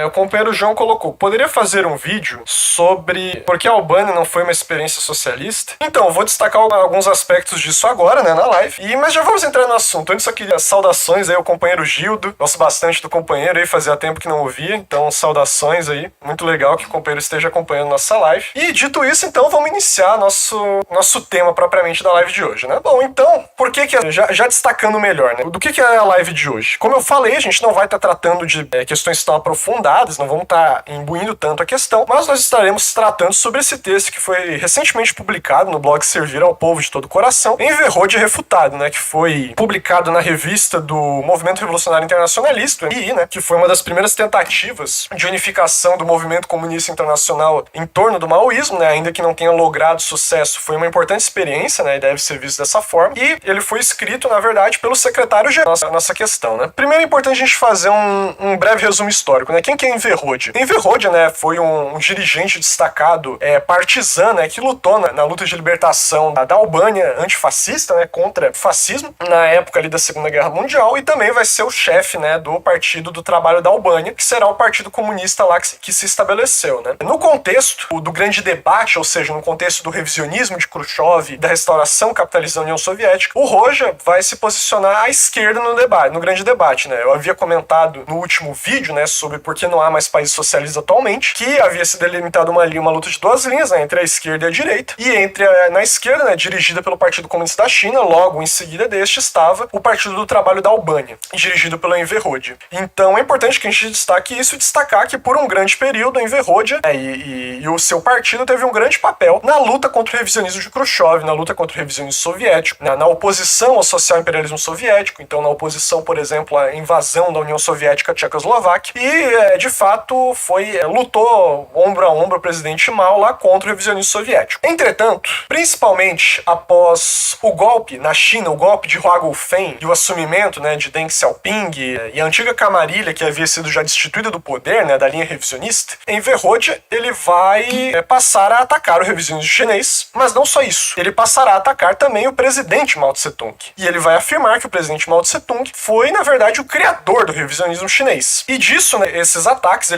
O companheiro João colocou: poderia fazer um vídeo sobre por que a Albânia não foi uma experiência socialista? Então, eu vou destacar alguns aspectos disso agora, né, na live. Mas já vamos entrar no assunto. Antes, só queria saudações aí ao companheiro Gildo. Gosto bastante do companheiro aí, fazia tempo que não ouvia. Então, saudações aí. Muito legal que o companheiro esteja acompanhando nossa live. E dito isso, então, vamos iniciar nosso tema propriamente da live de hoje, né? Bom, então, por que já destacando melhor, né? Do que é a live de hoje? Como eu falei, a gente não vai estar tratando de questões tão aprofundadas, não vamos estar imbuindo tanto a questão, mas nós estaremos tratando sobre esse texto que foi recentemente publicado no blog Servir ao Povo de Todo o Coração, Enverrode Refutado, né? Que foi publicado na revista do Movimento Revolucionário Internacionalista, MRI, né? Que foi uma das primeiras tentativas de unificação do movimento comunista internacional em torno do maoísmo, né? Ainda que não tenha logrado sucesso, foi uma importante experiência, né? E deve ser visto dessa forma. E ele foi escrito, na verdade, pelo secretário-geral nessa questão, né? Primeiro é importante a gente fazer um breve resumo histórico, né? Quem que é Enverrode? Enverrode, né, foi um dirigente destacado, partizan, né, que lutou na luta de libertação da Albânia antifascista, né, contra o fascismo, na época ali da Segunda Guerra Mundial, e também vai ser o chefe, né, do Partido do Trabalho da Albânia, que será o Partido Comunista lá que se estabeleceu, né? No contexto do grande debate, ou seja, no contexto do revisionismo de Khrushchev, da restauração capitalista da União Soviética, o Roja vai se posicionar à esquerda no debate, no grande debate, né? Eu havia comentado no último vídeo, né, sobre por que não há mais países socialistas atualmente, que havia se delimitado uma luta de duas linhas, né, entre a esquerda e a direita, e na esquerda, né, dirigida pelo Partido Comunista da China, logo em seguida deste estava o Partido do Trabalho da Albânia, dirigido pelo Enverrode. Então é importante que a gente destaque isso e destacar que por um grande período o Enverrode e o seu partido teve um grande papel na luta contra o revisionismo de Khrushchev, na luta contra o revisionismo soviético, na oposição ao social imperialismo soviético, então na oposição, por exemplo, à invasão da União Soviética à Tchecoslováquia, e de fato lutou ombro a ombro o presidente Mao lá contra o revisionismo soviético. Entretanto, principalmente após o golpe na China, o golpe de Hua Guofeng e o assumimento, né, de Deng Xiaoping e a antiga camarilha que havia sido já destituída do poder, né, da linha revisionista, Enverrode ele vai passar a atacar o revisionismo chinês, mas não só isso, ele passará a atacar também o presidente Mao Tse-tung, e ele vai afirmar que o presidente Mao Tse-tung foi, na verdade, o criador do revisionismo chinês. E disso, né, esses ataques,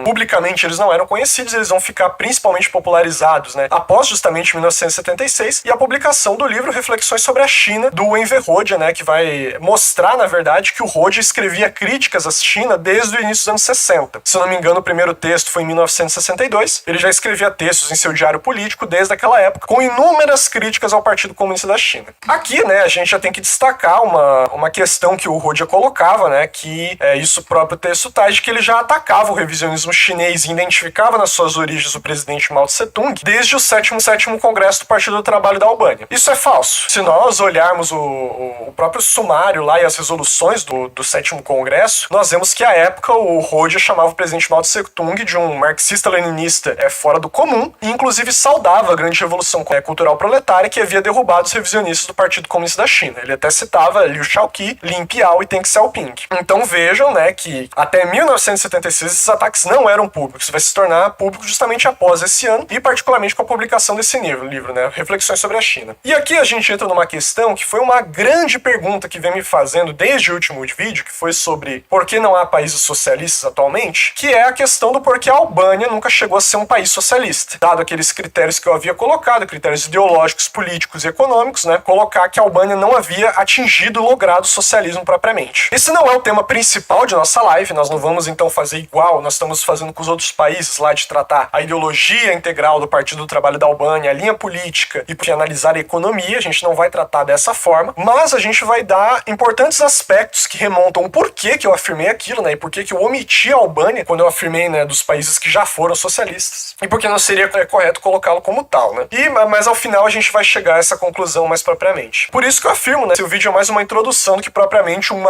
publicamente eles não eram conhecidos, eles vão ficar principalmente popularizados, né, após justamente 1976 e a publicação do livro Reflexões sobre a China, do Enverrode, né, que vai mostrar, na verdade, que o Rode escrevia críticas à China desde o início dos anos 60. Se eu não me engano, o primeiro texto foi em 1962, ele já escrevia textos em seu diário político desde aquela época, com inúmeras críticas ao Partido Comunista da China. Aqui, né, a gente já tem que destacar uma questão que o Rode colocava, né, que isso o próprio texto traz, de que ele já atacava o revisionismo chinês e identificava nas suas origens o presidente Mao Tse-tung desde o sétimo Congresso do Partido do Trabalho da Albânia. Isso é falso. Se nós olharmos o próprio sumário lá e as resoluções do sétimo Congresso, nós vemos que à época o Rode chamava o presidente Mao Tse-tung de um marxista-leninista fora do comum e inclusive saudava a grande revolução cultural proletária que havia derrubado os revisionistas do Partido Comunista da China. Ele até citava Liu Shaoqi, Lin Piao e Deng Xiaoping. Então vejam, né, que até 1976 esses ataques não eram públicos. Isso vai se tornar público justamente após esse ano e particularmente com a publicação desse livro, né, Reflexões sobre a China. E aqui a gente entra numa questão que foi uma grande pergunta que vem me fazendo desde o último vídeo, que foi sobre por que não há países socialistas atualmente, que é a questão do porquê a Albânia nunca chegou a ser um país socialista. Dado aqueles critérios que eu havia colocado, critérios ideológicos, políticos e econômicos, né, colocar que a Albânia não havia atingido, logrado o socialismo propriamente. Esse não é o tema principal de nossa live, nós não vamos então fazer igual nós estamos fazendo com os outros países lá, de tratar a ideologia integral do Partido do Trabalho da Albânia, a linha política e analisar a economia. A gente não vai tratar dessa forma, mas a gente vai dar importantes aspectos que remontam o porquê que eu afirmei aquilo, né, e porquê que eu omiti a Albânia quando eu afirmei, né, dos países que já foram socialistas, e porque não seria correto colocá-lo como tal, né. Mas ao final a gente vai chegar a essa conclusão mais propriamente. Por isso que eu afirmo, né, esse vídeo é mais uma introdução do que propriamente um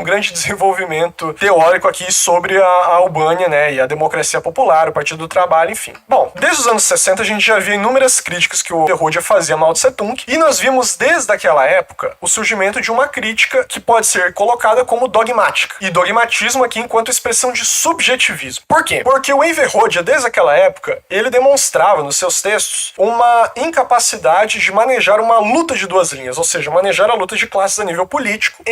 grande desenvolvimento teórico aqui sobre a Albânia, né, e a democracia popular, o Partido do Trabalho, enfim. Bom, desde os anos 60 a gente já via inúmeras críticas que o Enverrode fazia a Mao Tse-tung, e nós vimos desde aquela época o surgimento de uma crítica que pode ser colocada como dogmática. E dogmatismo aqui enquanto expressão de subjetivismo. Por quê? Porque o Enverrode, desde aquela época, ele demonstrava nos seus textos uma incapacidade de manejar uma luta de duas linhas, ou seja, manejar a luta de classes a nível político,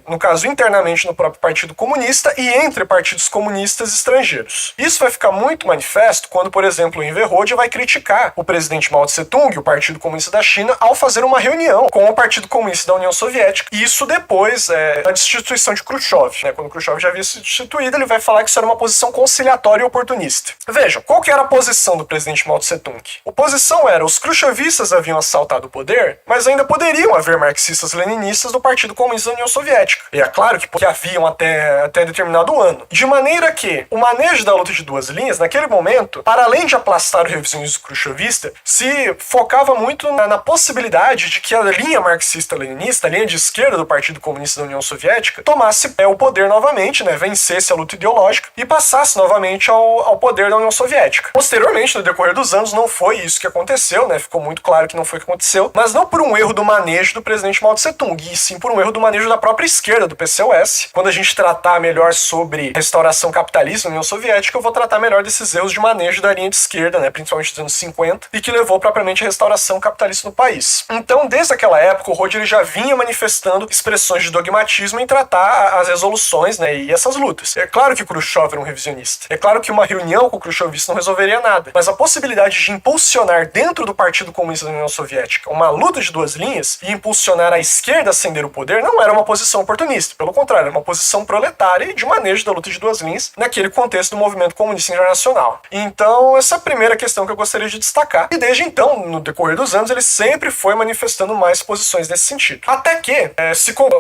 no caso internamente no próprio Partido Comunista e entre sobre partidos comunistas estrangeiros. Isso vai ficar muito manifesto quando, por exemplo, o Enver Hoxha vai criticar o presidente Mao Tse-tung, o Partido Comunista da China, ao fazer uma reunião com o Partido Comunista da União Soviética. E isso depois da destituição de Khrushchev. Quando Khrushchev já havia sido destituído, ele vai falar que isso era uma posição conciliatória e oportunista. Vejam, qual que era a posição do presidente Mao Tse-tung? A posição era, os khrushchevistas haviam assaltado o poder, mas ainda poderiam haver marxistas-leninistas do Partido Comunista da União Soviética. E é claro que haviam até determinado ano. De maneira que o manejo da luta de duas linhas, naquele momento, para além de aplastar o revisionismo khrushchevista, se focava muito na possibilidade de que a linha marxista-leninista, a linha de esquerda do Partido Comunista da União Soviética, tomasse o poder novamente, vencesse a luta ideológica e passasse novamente ao poder da União Soviética. Posteriormente, no decorrer dos anos, não foi isso que aconteceu, ficou muito claro que não foi o que aconteceu, mas não por um erro do manejo do presidente Mao Tse-tung, e sim por um erro do manejo da própria esquerda, do PCOS. Quando a gente tratar melhor sobre restauração capitalista na União Soviética, eu vou tratar melhor desses erros de manejo da linha de esquerda, principalmente dos anos 50, e que levou propriamente à restauração capitalista no país. Então, desde aquela época, o Hoxha ele já vinha manifestando expressões de dogmatismo em tratar as resoluções, e essas lutas. É claro que Khrushchev era um revisionista. É claro que uma reunião com o khrushchevista não resolveria nada, mas a possibilidade de impulsionar dentro do Partido Comunista da União Soviética uma luta de duas linhas e impulsionar a esquerda a ascender o poder não era uma posição oportunista. Pelo contrário, era uma posição proletária e de manejo da luta de duas linhas naquele contexto do movimento comunista internacional. Então, essa é a primeira questão que eu gostaria de destacar. E desde então, no decorrer dos anos, ele sempre foi manifestando mais posições nesse sentido. Até que,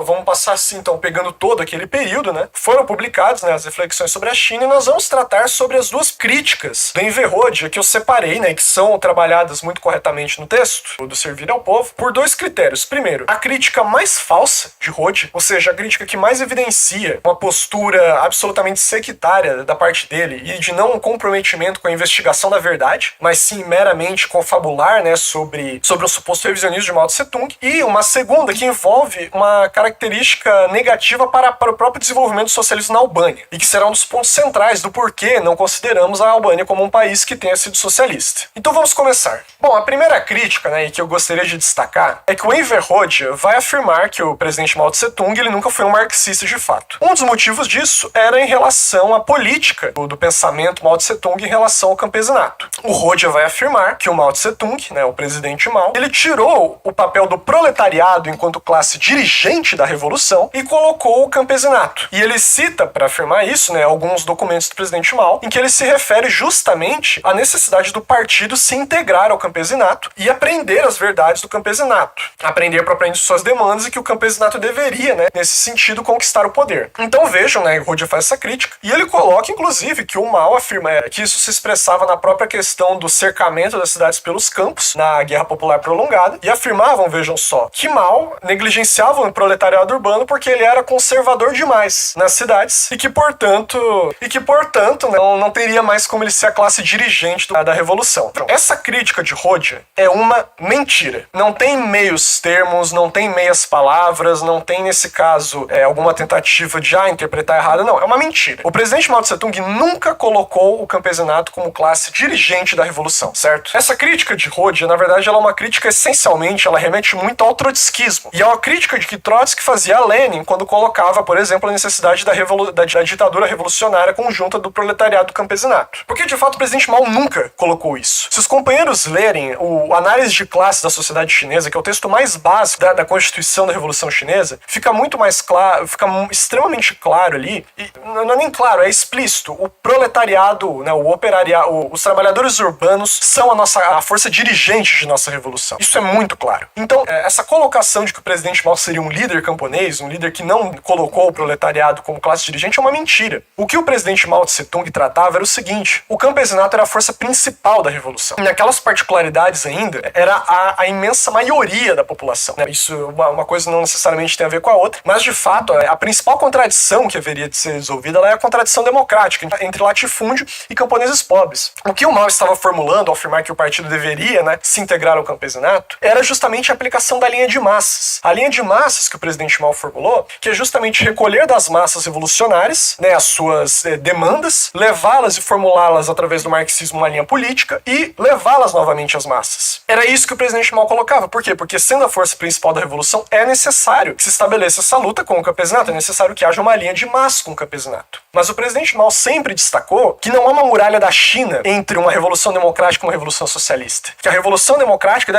vamos passar assim, então, pegando todo aquele período, foram publicadas as reflexões sobre a China, e nós vamos tratar sobre as duas críticas do Enver Hoxha que eu separei, que são trabalhadas muito corretamente no texto do Servir ao Povo, por dois critérios. Primeiro, a crítica mais falsa de Hoxha, ou seja, a crítica que mais evidencia uma postura absolutamente sectária da parte dele e de não comprometimento com a investigação da verdade, mas sim meramente confabular sobre o suposto revisionismo de Mao Tse-tung, e uma segunda que envolve uma característica negativa para o próprio desenvolvimento do socialismo na Albânia, e que será um dos pontos centrais do porquê não consideramos a Albânia como um país que tenha sido socialista. Então vamos começar. Bom, a primeira crítica, e que eu gostaria de destacar, é que o Enver Hoxha vai afirmar que o presidente Mao Tse-tung ele nunca foi um marxista de fato. Um dos motivos disso era em relação à política do pensamento Mao Tse-tung em relação ao campesinato. O Hoxha vai afirmar que o Mao Tse-tung, o presidente Mao, ele tirou o papel do proletariado enquanto classe dirigente da revolução e colocou o campesinato. E ele cita, para afirmar isso, alguns documentos do presidente Mao, em que ele se refere justamente à necessidade do partido se integrar ao campesinato e aprender as verdades do campesinato. Aprender propriamente suas demandas e que o campesinato deveria, nesse sentido, conquistar o poder. Então vejam, o Hoxha faz essa crítica, e ele coloca, inclusive, que o Mao afirma que isso se expressava na própria questão do cercamento das cidades pelos campos, na Guerra Popular Prolongada, e afirmavam, vejam só, que Mao negligenciava o proletariado urbano porque ele era conservador demais nas cidades e que, portanto, não teria mais como ele ser a classe dirigente da revolução. Essa crítica de Hoxha é uma mentira. Não tem meios termos, não tem meias palavras, não tem, nesse caso, alguma tentativa de interpretar errado. Não, é uma mentira. O presidente Mao Tse-tung nunca colocou o campesinato como classe dirigente da revolução, certo? Essa crítica de Hoxha, na verdade, ela é uma crítica essencialmente, ela remete muito ao trotskismo. E é uma crítica de que Trotsky fazia a Lenin quando colocava, por exemplo, a necessidade da ditadura revolucionária conjunta do proletariado do campesinato. Porque, de fato, o presidente Mao nunca colocou isso. Se os companheiros lerem o Análise de Classes da Sociedade Chinesa, que é o texto mais básico da Constituição da Revolução Chinesa, fica muito mais claro, fica extremamente claro ali, e não é nem claro, é explícito. O proletariado, o operariado, os trabalhadores urbanos são a força dirigente de nossa revolução. Isso é muito claro. Então, essa colocação de que o presidente Mao seria um líder camponês, um líder que não colocou o proletariado como classe dirigente, é uma mentira. O que o presidente Mao Tse-tung tratava era o seguinte: o campesinato era a força principal da revolução. E naquelas particularidades ainda, era a imensa maioria da população. Isso, uma coisa não necessariamente tem a ver com a outra, mas de fato, a principal contradição que haveria de ser resolvida é a contradição democrática entre latifúndio e camponeses pobres. O que o Mao estava formulando ao afirmar que o partido deveria se integrar ao campesinato era justamente a aplicação da linha de massas. A linha de massas que o presidente Mao formulou, que é justamente recolher das massas revolucionárias as suas demandas, levá-las e formulá-las através do marxismo uma linha política e levá-las novamente às massas. Era isso que o presidente Mao colocava. Por quê? Porque sendo a força principal da revolução, é necessário que se estabeleça essa luta com o campesinato, é necessário que haja uma linha de massa com o campesinato. Mas o presidente Mao sempre destacou que não há uma muralha da China entre uma revolução democrática e uma revolução socialista. Que a revolução democrática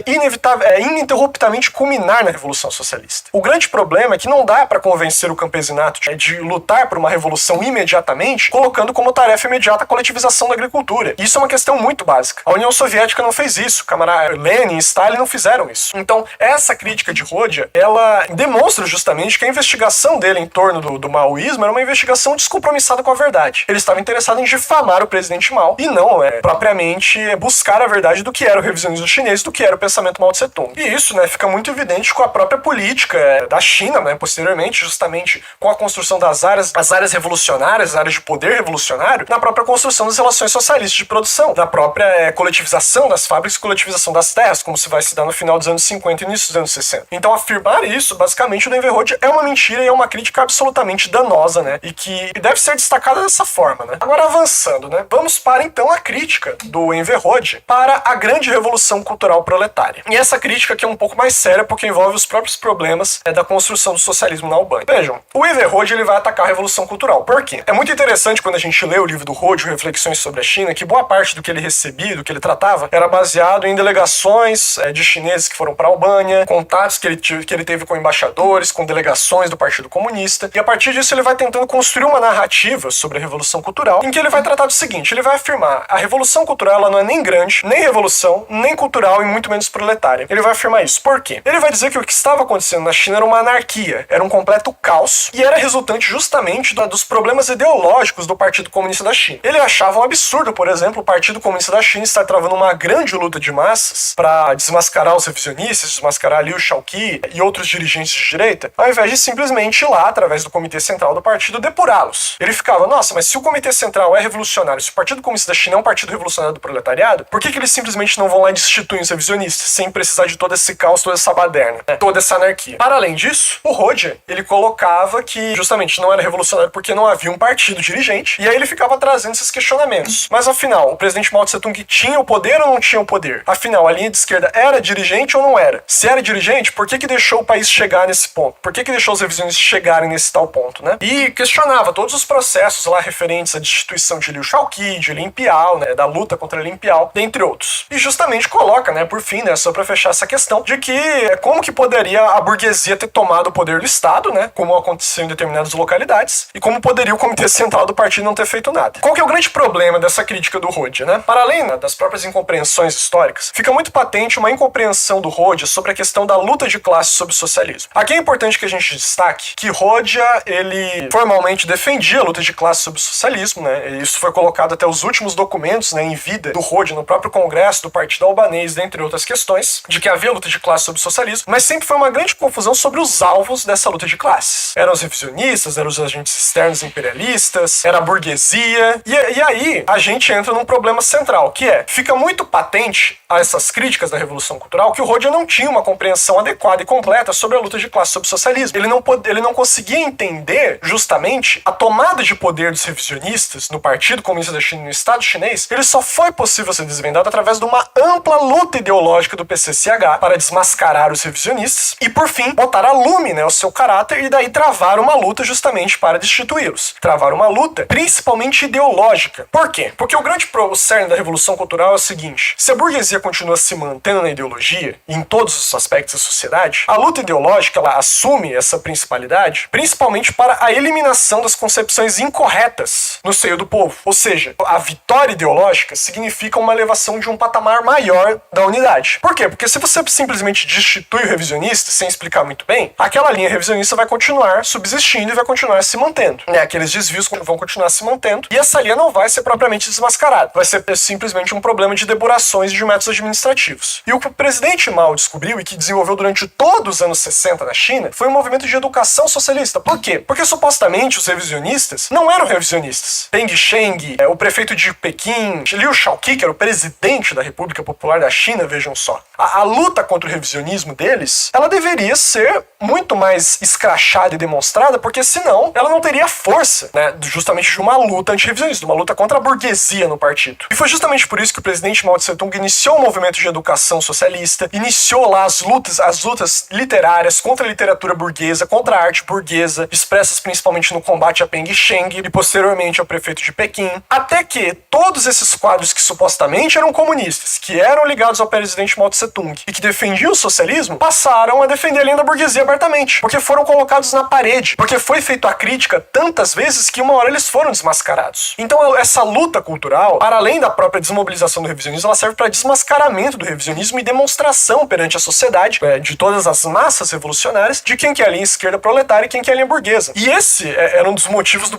é ininterruptamente culminar na revolução socialista. O grande problema é que não dá para convencer o campesinato de lutar por uma revolução imediatamente, colocando como tarefa imediata a coletivização da agricultura. Isso é uma questão muito básica. A União Soviética não fez isso, camarada Lenin e Stalin não fizeram isso. Então, essa crítica de Rodya, ela demonstra justamente que a investigação dele em torno do maoísmo era uma investigação descompromissada com a verdade. Ele estava interessado em difamar o presidente Mao e não propriamente buscar a verdade do que era o revisionismo chinês, do que era o pensamento Mao Tse-tung. E isso, fica muito evidente com a própria política da China, posteriormente, justamente com a construção das áreas revolucionárias, as áreas de poder revolucionário, na própria construção das relações socialistas de produção, na própria coletivização das fábricas e coletivização das terras, como se vai se dar no final dos anos 50 e início dos anos 60. Então, afirmar isso, basicamente, o Enver Hoxha é uma mentira e é uma crítica absolutamente danosa, e que deve ser destacada dessa forma, Agora, avançando, vamos para, então, a crítica do Enver Hoxha para a grande revolução cultural proletária. E essa crítica aqui é um pouco mais séria, porque envolve os próprios problemas da construção do socialismo na Albânia. Vejam, o Enver Hoxha, ele vai atacar a revolução cultural. Por quê? É muito interessante quando a gente lê o livro do Hoxha, Reflexões sobre a China, que boa parte do que ele recebia, do que ele tratava, era baseado em delegações de chineses que foram para a Albânia, contatos que ele teve com embaixadores, com delegações do Partido Comunista, e a partir disso ele vai tentando construir uma narrativa sobre a Revolução Cultural, em que ele vai tratar do seguinte: ele vai afirmar a Revolução Cultural ela não é nem grande, nem revolução, nem cultural e muito menos proletária. Ele vai afirmar isso. Por quê? Ele vai dizer que o que estava acontecendo na China era uma anarquia, era um completo caos, e era resultante justamente dos problemas ideológicos do Partido Comunista da China. Ele achava um absurdo, por exemplo, o Partido Comunista da China estar travando uma grande luta de massas para desmascarar os revisionistas, desmascarar Liu Shaoqi e outros dirigentes de direita, ao invés de simplesmente ir lá, através do Comitê Central do partido, depurá-los. Ele ficava, nossa, mas se o Comitê Central é revolucionário, se o Partido Comunista da China é um partido revolucionário do proletariado, por que eles simplesmente não vão lá e destituem os revisionistas, sem precisar de todo esse caos, toda essa baderna, toda essa anarquia? Para além disso, o Hoxha, ele colocava que justamente não era revolucionário porque não havia um partido dirigente, e aí ele ficava trazendo esses questionamentos. Mas afinal, o presidente Mao Tse-tung tinha o poder ou não tinha o poder? Afinal, a linha de esquerda era dirigente ou não era? Se era dirigente, por que deixou o país chegar nesse ponto? Por que deixou os revisionistas chegarem nesse tal ponto, E questionava todos os processos lá referentes à destituição de Liu Shaoqi, de Lin Piao, da luta contra Lin Piao, dentre outros. E justamente coloca, por fim, só pra fechar essa questão, de que como que poderia a burguesia ter tomado o poder do Estado, como aconteceu em determinadas localidades, e como poderia o Comitê Central do partido não ter feito nada. Qual que é o grande problema dessa crítica do Hoxha, Para além das próprias incompreensões históricas, fica muito patente uma incompreensão do Hoxha sobre a questão da luta de classe sobre o socialismo. Aqui é importante que a gente destaque que Hoxha, ele formalmente defendia a luta de classe sobre o socialismo, E isso foi colocado até os últimos documentos, em vida do Hoxha, no próprio Congresso do Partido Albanês, dentre outras questões, de que havia luta de classe sobre o socialismo, mas sempre foi uma grande confusão sobre os alvos dessa luta de classes. Eram os revisionistas, eram os agentes externos imperialistas, era a burguesia, e aí a gente entra num problema central, que fica muito patente a essas críticas da Revolução Cultural que o Hoxha não tinha uma compreensão adequada e completa sobre a luta de classe sobre o socialismo. Ele não conseguia entender justamente a tomada de poder dos revisionistas no Partido Comunista da China e no Estado chinês. Ele só foi possível ser desvendado através de uma ampla luta ideológica do PCCH para desmascarar os revisionistas e, por fim, botar a lume, o seu caráter e daí travar uma luta justamente para destituí-los. Travar uma luta principalmente ideológica. Por quê? Porque o cerne da Revolução Cultural é o seguinte: se a burguesia continua se mantendo na ideologia e em todos os aspectos da sociedade, a luta ideológica ela assume essa principalidade principalmente para a eliminação das concepções incorretas no seio do povo. Ou seja, a vitória ideológica significa uma elevação de um patamar maior da unidade. Por quê? Porque se você simplesmente destitui o revisionista sem explicar muito bem, aquela linha revisionista vai continuar subsistindo e vai continuar se mantendo. Aqueles desvios vão continuar se mantendo e essa linha não vai ser propriamente desmascarada. Vai ser simplesmente um problema de deburações de métodos administrativos. E o que o presidente Mao descobriu e que desenvolveu durante todos os anos 60 na China foi um movimento de educação socialista. Por quê? Porque supostamente os revisionistas não eram revisionistas. Peng Sheng, o prefeito de Pequim, Liu Shaoqi, que era o presidente da República Popular da China, vejam só. A luta contra o revisionismo deles, ela deveria ser muito mais escrachada e demonstrada, porque senão ela não teria força, justamente de uma luta anti-revisionista, de uma luta contra a burguesia no partido. E foi justamente por isso que o presidente Mao Tse-tung iniciou o movimento de educação socialista, iniciou lá as lutas literárias contra a literatura burguesa, contra a arte burguesa, expressas principalmente no combate a Peng Sheng e posteriormente ao prefeito de Pequim, até que todos esses quadros que supostamente eram comunistas, que eram ligados ao presidente Mao Tse-tung e que defendiam o socialismo, passaram a defender a linha da burguesia abertamente, porque foram colocados na parede, porque foi feita a crítica tantas vezes que uma hora eles foram desmascarados. Então essa luta cultural, para além da própria desmobilização do revisionismo, ela serve para desmascaramento do revisionismo e demonstração perante a sociedade, de todas as massas revolucionárias, de quem que é a linha esquerda proletária e quem que é a linha burguesa. E esse era um dos motivos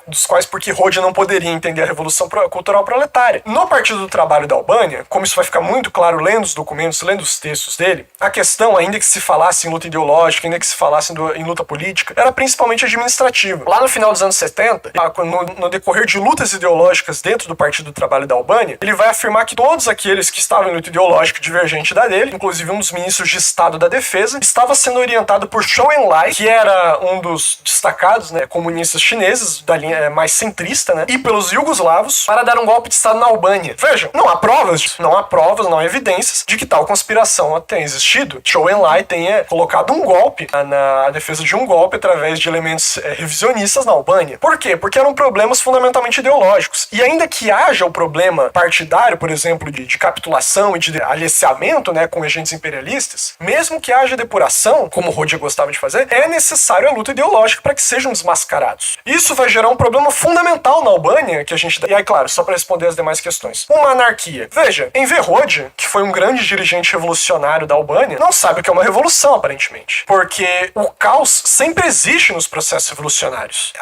dos quais porque Rhodes não poderia entender a revolução cultural proletária. No Partido do Trabalho da Albânia, como isso vai ficar muito claro lendo os documentos, lendo os textos dele, a questão, ainda que se falasse em luta ideológica, ainda que se falasse em luta política, era principalmente administrativa. Lá no final dos anos 70, no decorrer de lutas ideológicas dentro do Partido do Trabalho da Albânia, ele vai afirmar que todos aqueles que estavam em luta ideológica divergente da dele, inclusive um dos ministros de Estado da Defesa, estava sendo orientado por Zhou Enlai, que era um dos destacados, comunistas chineses, da linha mais centrista, e pelos iugoslavos, para dar um golpe de Estado na Albânia. Vejam, não há provas, não há evidências de que tal conspiração tenha existido. Zhou Enlai tenha colocado um golpe na defesa de um golpe através de elementos revisionistas na Albânia. Por quê? Porque eram problemas fundamentalmente ideológicos. E ainda que haja o problema partidário, por exemplo, de capitulação e de aliciamento, com agentes imperialistas, mesmo que haja depuração, como Rhodes gostava de fazer, é necessário a luta ideológica para que sejam desmascarados. Isso vai gerar um problema fundamental na Albânia, que a gente... E aí, claro, só para responder as demais questões. Uma anarquia. Veja, Enver Hoxha, que foi um grande dirigente revolucionário da Albânia, não sabe o que é uma revolução, aparentemente. Porque o caos sempre existe nos processos revolucionários.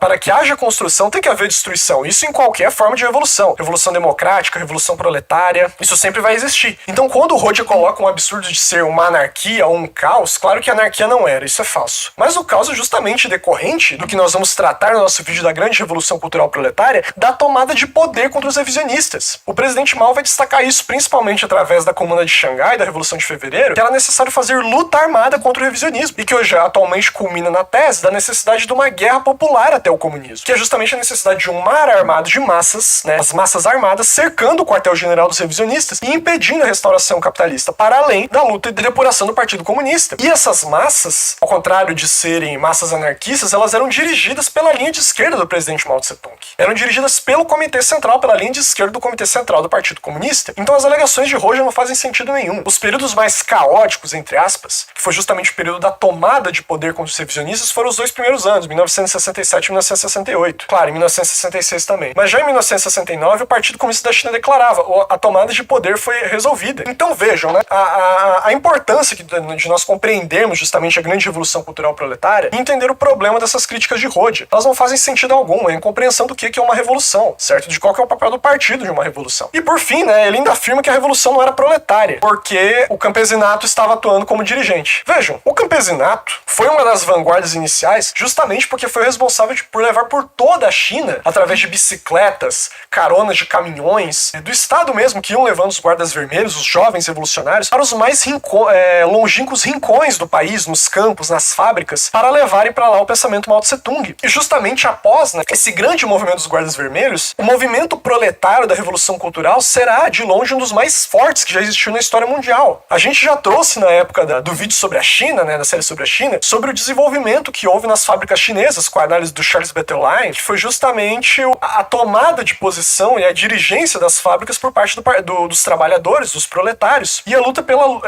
Para que haja construção, tem que haver destruição. Isso em qualquer forma de revolução. Revolução democrática, revolução proletária, isso sempre vai existir. Então, quando o Hoxha coloca um absurdo de ser uma anarquia ou um caos, claro que a anarquia não era, isso é falso. Mas o caos é justamente decorrente do que nós vamos tratar no nosso vídeo da grande revolução cultural proletária, da tomada de poder contra os revisionistas. O presidente Mao vai destacar isso principalmente através da Comuna de Xangai, da Revolução de Fevereiro, que era necessário fazer luta armada contra o revisionismo, e que hoje atualmente culmina na tese da necessidade de uma guerra popular até o comunismo, que é justamente a necessidade de um mar armado de massas, as massas armadas cercando o quartel-general dos revisionistas e impedindo a restauração capitalista, para além da luta de depuração do Partido Comunista. E essas massas, ao contrário de serem massas anarquistas, elas eram dirigidas pela linha de esquerda do presidente Mao Tse-tung. Eram dirigidas pelo Comitê Central, pela linha de esquerda do Comitê Central do Partido Comunista. Então as alegações de Hoxha não fazem sentido nenhum. Os períodos mais caóticos, entre aspas, que foi justamente o período da tomada de poder contra os revisionistas, foram os dois primeiros anos, 1967 e 1968. Claro, em 1966 também. Mas já em 1969, o Partido Comunista da China declarava a tomada de poder foi resolvida. Então vejam, a importância de nós compreendermos justamente a grande revolução cultural proletária e entender o problema dessas críticas de Hoxha. Elas não fazem sentido algum, é a incompreensão do que é uma revolução, certo? De qual que é o papel do partido de uma revolução. E por fim, ele ainda afirma que a revolução não era proletária, porque o campesinato estava atuando como dirigente. Vejam, o campesinato foi uma das vanguardas iniciais justamente porque foi responsável por levar por toda a China, através de bicicletas, caronas de caminhões, do Estado mesmo, que iam levando os guardas vermelhos, os jovens revolucionários, para os mais longínquos rincões do país, nos campos, nas fábricas, para levarem para lá o pensamento Mao Tse-tung. E justamente após esse grande movimento dos guardas vermelhos, o movimento proletário da Revolução Cultural será, de longe, um dos mais fortes que já existiu na história mundial. A gente já trouxe na época do vídeo sobre a China, da série sobre a China, sobre o desenvolvimento que houve nas fábricas chinesas, com a análise do Charles Bettelheim, que foi justamente a tomada de posição e a dirigência das fábricas por parte dos trabalhadores, dos proletários, e a luta pelo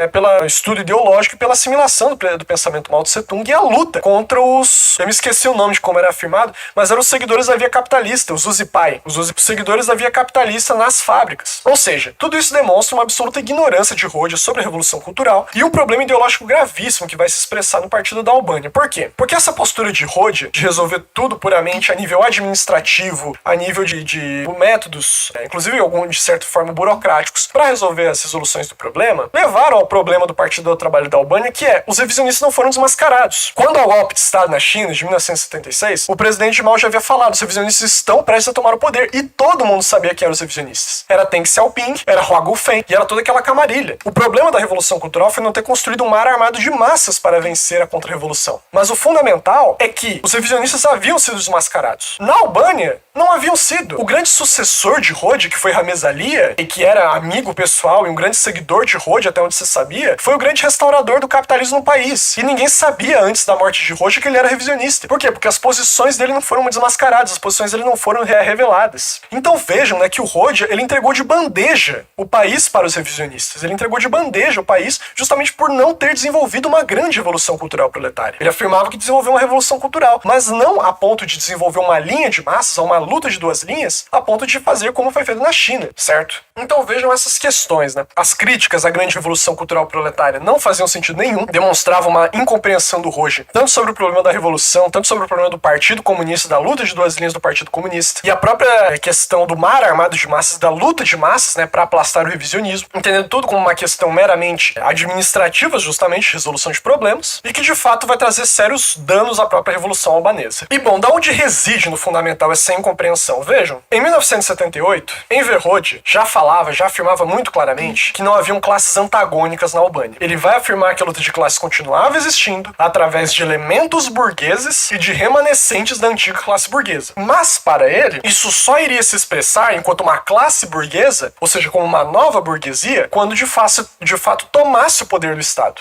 estudo ideológico e pela assimilação do pensamento Mao Tse-tung, e a luta contra os... Eu me esqueci o nome de como era afirmado, mas eram os seguidores da via capitalista, os Uzipai, os seguidores da via capitalista nas fábricas. Ou seja, tudo isso demonstra uma absoluta ignorância de Hoxha sobre a Revolução Cultural e um problema ideológico gravíssimo que vai se expressar no Partido da Albânia. Por quê? Porque essa postura de Hoxha, de resolver tudo puramente a nível administrativo, a nível de métodos, inclusive alguns de certa forma burocráticos, para resolver as resoluções do problema, levaram ao problema do Partido do Trabalho da Albânia, que é, os revisionistas não foram desmascarados. Quando há o golpe de Estado na China, de 1976, o presidente Mao já havia falado, os revisionistas estão prestes a tomar o poder, e todo mundo sabia que eram os revisionistas. Era Deng Xiaoping, era Hua Guofeng, e era toda aquela camarilha. O problema da Revolução Cultural foi não ter construído um mar armado de massas para vencer a contra-revolução. Mas o fundamental é que os revisionistas haviam sido desmascarados. Na Albânia, não haviam sido. O grande sucessor de Hoxha, que foi Ramiz Alia, e que era amigo pessoal e um grande seguidor de Hoxha, até onde se sabia, foi o grande restaurador do capitalismo no país. E ninguém sabia antes da morte de Hoxha que ele era revisionista. Por quê? quê? Porque as posições dele não foram desmascaradas, as posições dele não foram reveladas. Então vejam, né, que o Rodia, ele entregou de bandeja o país para os revisionistas. Ele entregou de bandeja o país justamente por não ter desenvolvido uma grande revolução cultural proletária. Ele afirmava que desenvolveu uma revolução cultural, mas não a ponto de desenvolver uma linha de massas, uma luta de duas linhas, a ponto de fazer como foi feito na China, certo? Então vejam essas questões, né? As críticas à grande revolução cultural proletária não faziam sentido nenhum, demonstravam uma incompreensão do Rodia, tanto sobre o problema da revolução, tanto sobre o problema do Partido Comunista, da luta de duas linhas do Partido Comunista, e a própria questão do mar armado de massas, da luta de massas, né, para aplastar o revisionismo, entendendo tudo como uma questão meramente administrativa, justamente, resolução de problemas, e que de fato vai trazer sérios danos à própria revolução albanesa. E bom, da onde reside no fundamental essa incompreensão? Vejam, em 1978, Enver Hoxha já afirmava muito claramente que não haviam classes antagônicas na Albânia. Ele vai afirmar que a luta de classes continuava existindo através de elementos burgueses e de remanescentes da antiga classe burguesa. Mas, para ele, isso só iria se expressar enquanto uma classe burguesa, ou seja, como uma nova burguesia, quando de fato tomasse o poder do Estado.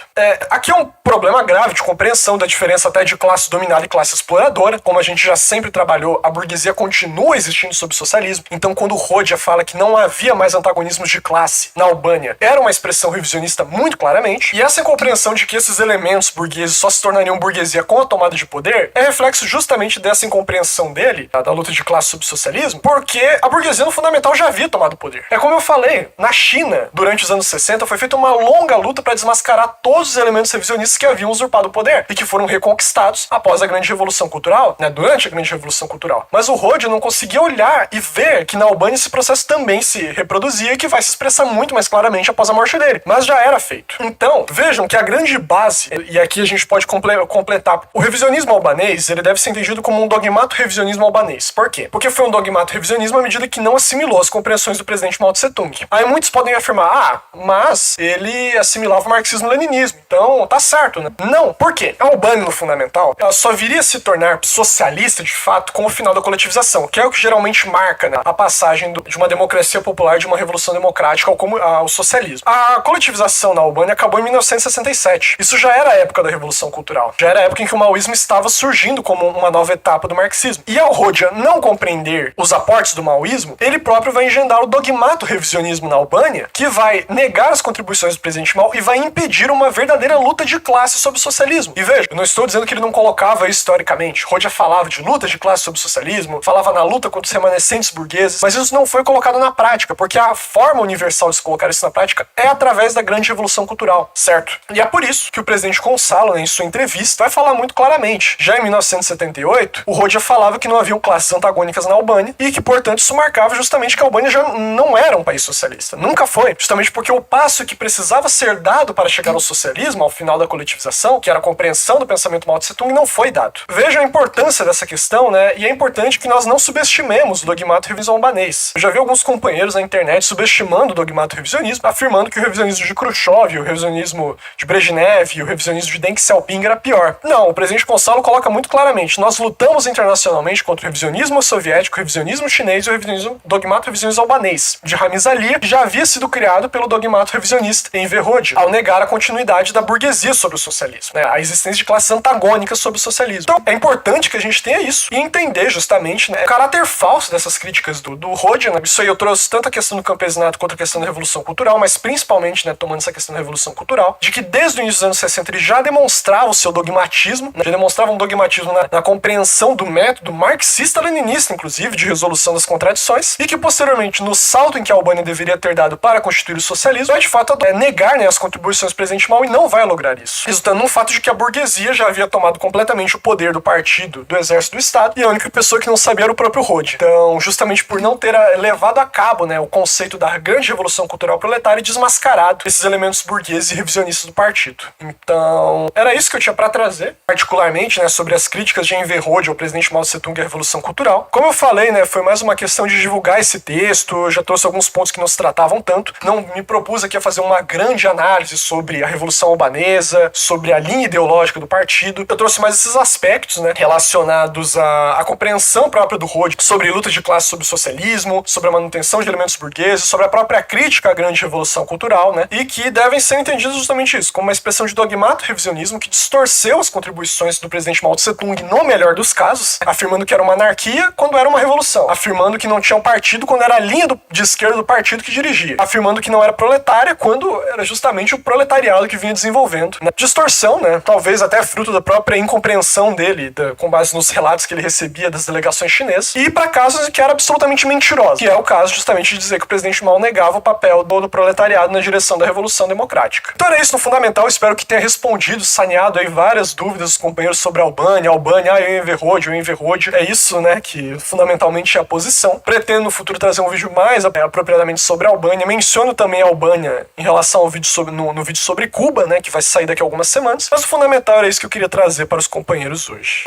Aqui é um problema grave de compreensão da diferença até de classe dominada e classe exploradora. Como a gente já sempre trabalhou, a burguesia continua existindo sob o socialismo. Então, quando o Rodia fala que não havia mais antagonismos de classe na Albânia, era uma expressão revisionista muito claramente. E essa incompreensão de que esses elementos burgueses só se tornariam burguesia com a tomada de poder é reflexo justamente dessa incompreensão dele, da luta de classe sob o socialismo, porque a burguesia no fundamental já havia tomado poder. É como eu falei, na China, durante os anos 60, foi feita uma longa luta para desmascarar todos os elementos revisionistas que haviam usurpado o poder e que foram reconquistados após a grande revolução cultural, né, durante a grande revolução cultural. Mas o Rodia não conseguia olhar e ver que na Albânia esse processo também se reproduzia e que vai se expressar muito mais claramente após a morte dele. Mas já era feito. Então, vejam que a grande base, e aqui a gente pode completar, o revisionismo albanês, ele deve ser entendido como um dogmato revisionismo albanês. Por quê? Porque foi um dogmato revisionismo à medida que não assimilou as compreensões do presidente Mao Tse-tung. Aí muitos podem afirmar, mas ele assimilava o marxismo-leninismo, então tá certo, né? Não, por quê? A Albânia, no fundamental, ela só viria a se tornar socialista, de fato, com o final da coletivização, que é o que geralmente marca, né, a passagem de uma democracia popular, de uma revolução democrática ao socialismo. A coletivização na Albânia acabou em 1967. Isso já era a época da Revolução Cultural. Já era a época em que o maoísmo estava surgindo como uma nova etapa do marxismo. E ao Rodia não compreender os aportes do maoísmo, ele próprio vai engendrar o dogmato revisionismo na Albânia, que vai negar as contribuições do presidente Mao e vai impedir uma verdadeira luta de classe sobre o socialismo. E veja, eu não estou dizendo que ele não colocava isso historicamente. Rodia falava de luta de classe sobre o socialismo, falava na luta contra os remanescentes burgueses, mas isso não foi colocado na prática, porque a forma universal de se colocar isso na prática é através da grande revolução cultural, certo? E é por isso que o presidente Gonçalo, né, em sua entrevista, vai falar muito claramente. Já em 1978, o Rodia falava que não haviam classes antagônicas na Albânia e que, portanto, isso marcava justamente que a Albânia já não era um país socialista. Nunca foi. Justamente porque o passo que precisava ser dado para chegar ao socialismo, ao final da coletivização, que era a compreensão do pensamento Mao Tse-tung, não foi dado. Vejam a importância dessa questão, né? E é importante que nós não subestimemos o dogmato revisionismo albanês. Eu já vi alguns companheiros na internet subestimando o dogmato revisionismo, afirmando que o revisionismo de Khrushchev, o revisionismo de Brezhnev e o revisionismo de Deng Xiaoping era pior. Não, o presidente Gonçalo coloca muito claramente: nós lutamos internacionalmente contra o revisionismo soviético, o revisionismo chinês e o dogmato revisionismo albanês, de Ramiz Ali, que já havia sido criado pelo dogmato revisionista Enver Hoxha, ao negar a continuidade da burguesia sobre o socialismo, né, a existência de classes antagônicas sobre o socialismo. Então, é importante que a gente tenha isso e entender justamente, né, o caráter falso dessas críticas do Hoxha, né. Isso aí eu trouxe tanto a questão do campesinato quanto a questão da revolução cultural, mas principalmente, né, tomando essa questão da revolução cultural, de que desde o início dos anos 60 ele já demonstrava o seu dogmatismo, né, já demonstrava um dogmatismo na compreensão do método marxista-leninista, inclusive, de resolução das contradições, e que posteriormente, no salto em que a Albânia deveria ter dado para constituir o socialismo, vai de fato negar, né, as contribuições do presidente Mao e não vai lograr isso, resultando no fato de que a burguesia já havia tomado completamente o poder do partido, do exército, do Estado, e a única pessoa que não sabia era o próprio Rodia. Então, justamente por não ter levado a cabo, né, o conceito da grande revolução cultural proletária e desmascarado esses elementos burgueses e revisionistas do partido. Então, era isso que eu tinha para trazer, particularmente, né, sobre as críticas de Enver Hoxha ao presidente Mao Tse-tung e a revolução cultural. Como eu falei, né, foi mais uma questão de divulgar esse texto, eu já trouxe alguns pontos que não se tratavam tanto, não me propus aqui a fazer uma grande análise sobre a revolução albanesa, política, sobre a linha ideológica do partido. Eu trouxe mais esses aspectos, né, relacionados à compreensão própria do Rhodes sobre luta de classe, sobre o socialismo, sobre a manutenção de elementos burgueses, sobre a própria crítica à grande revolução cultural, né, e que devem ser entendidos justamente isso, como uma expressão de dogmato revisionismo que distorceu as contribuições do presidente Mao Tse-tung no melhor dos casos, afirmando que era uma anarquia quando era uma revolução, afirmando que não tinha um partido quando era a linha de esquerda do partido que dirigia, afirmando que não era proletária quando era justamente o proletariado que vinha desenvolvendo. Distorção, né, talvez até fruto da própria incompreensão dele, com base nos relatos que ele recebia das delegações chinesas, e para casos em que era absolutamente mentirosa, que é o caso justamente de dizer que o presidente Mao negava o papel do proletariado na direção da Revolução Democrática. Então era isso no fundamental, espero que tenha respondido, saneado aí várias dúvidas dos companheiros sobre a Albânia, eu Enverrode, é isso, né, que fundamentalmente é a posição. Pretendo no futuro trazer um vídeo mais apropriadamente sobre a Albânia, menciono também a Albânia em relação ao vídeo no vídeo sobre Cuba, né, que vai sair daqui a algumas semanas, mas o fundamental era isso que eu queria trazer para os companheiros hoje.